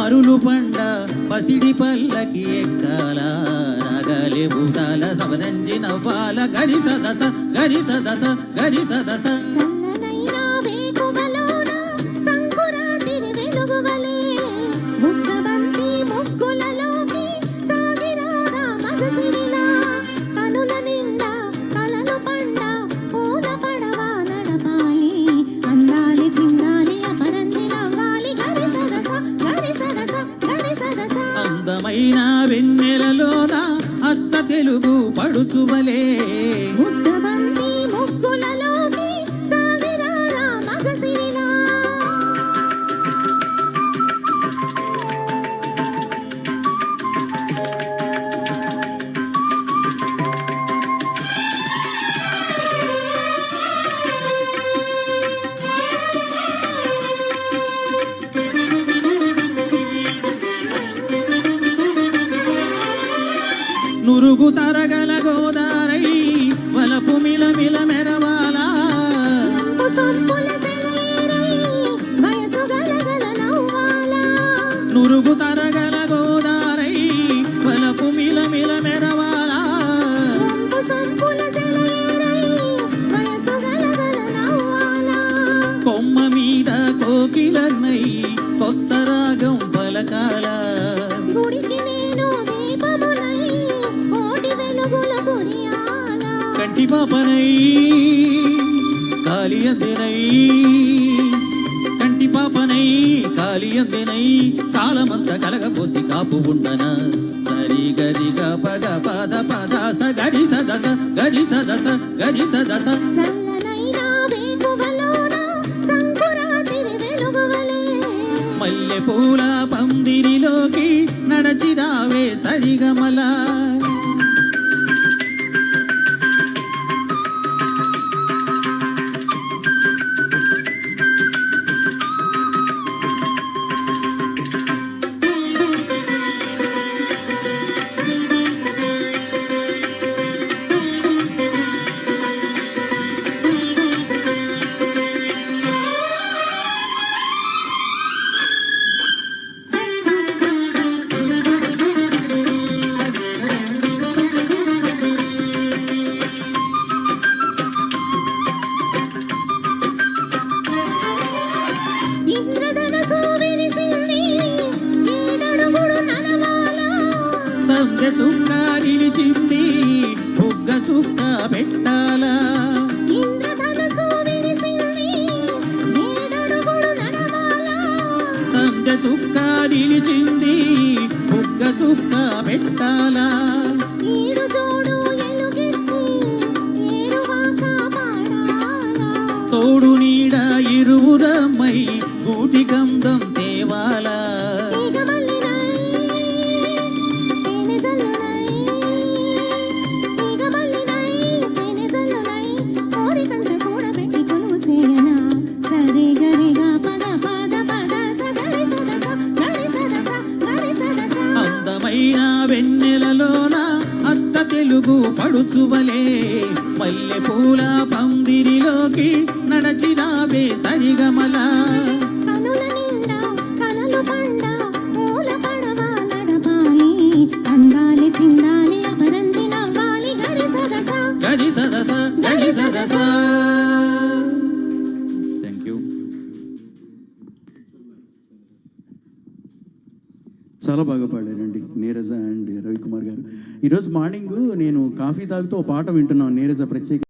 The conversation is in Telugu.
బారులు పండ పసిడి పల్లకి ఎక్కాల రాగాలే బూటాల సమరంజి నవ్వాల గరి సదస గరి సదస గరి సదస అందమైన వెన్నెలలోన అచ్చ తెలుగు పడుచువలే ముద్దబంతి ముగ్గులలోకి సాగిరారా మగసిరిలా నురుగు తరగల గోదారై వలపు మిలమిల మెరవాల నురుగు తరగల గోదారై వలపు మిలమిల మెరవాల కొమ్మ మీద కోకిలన్నై కొత్త రాగం పలకాల కంటి పాపనై కాలియందెనై కంటి పాపనై కాలియందెనై కాలమంత కలగపోసి కాపు ఉండన సరి గరి గ పద పద పద స గరి సదస గరి సదస గరి సదస మల్లె పూల పందిరిలోకి నడచిరావే సరిగమల సంధ్య చుక్క నిలిచింది బుగ్గ చుక్క పెట్టాల సంధ్య చుక్క నిలిచింది బుగ్గ చుక్క పెట్టాల తోడు నీడ ఇరువురమ్మై గూటి గంధం తేవాల అందమైన వెన్నెలలోన అచ్చ తెలుగు పడుచువలే మల్లె పూల పందిరిలోకి నడచిరావే సరిగమల గరి సదస గరి సదస. Thank you. చాలా బాగా పాడారండి నీరజ అండ్ రవికుమార్ గారు. ఈరోజు మార్నింగ్ నేను కాఫీ తాగుతూ పాట వింటున్నాను నీరజ ప్రత్యేక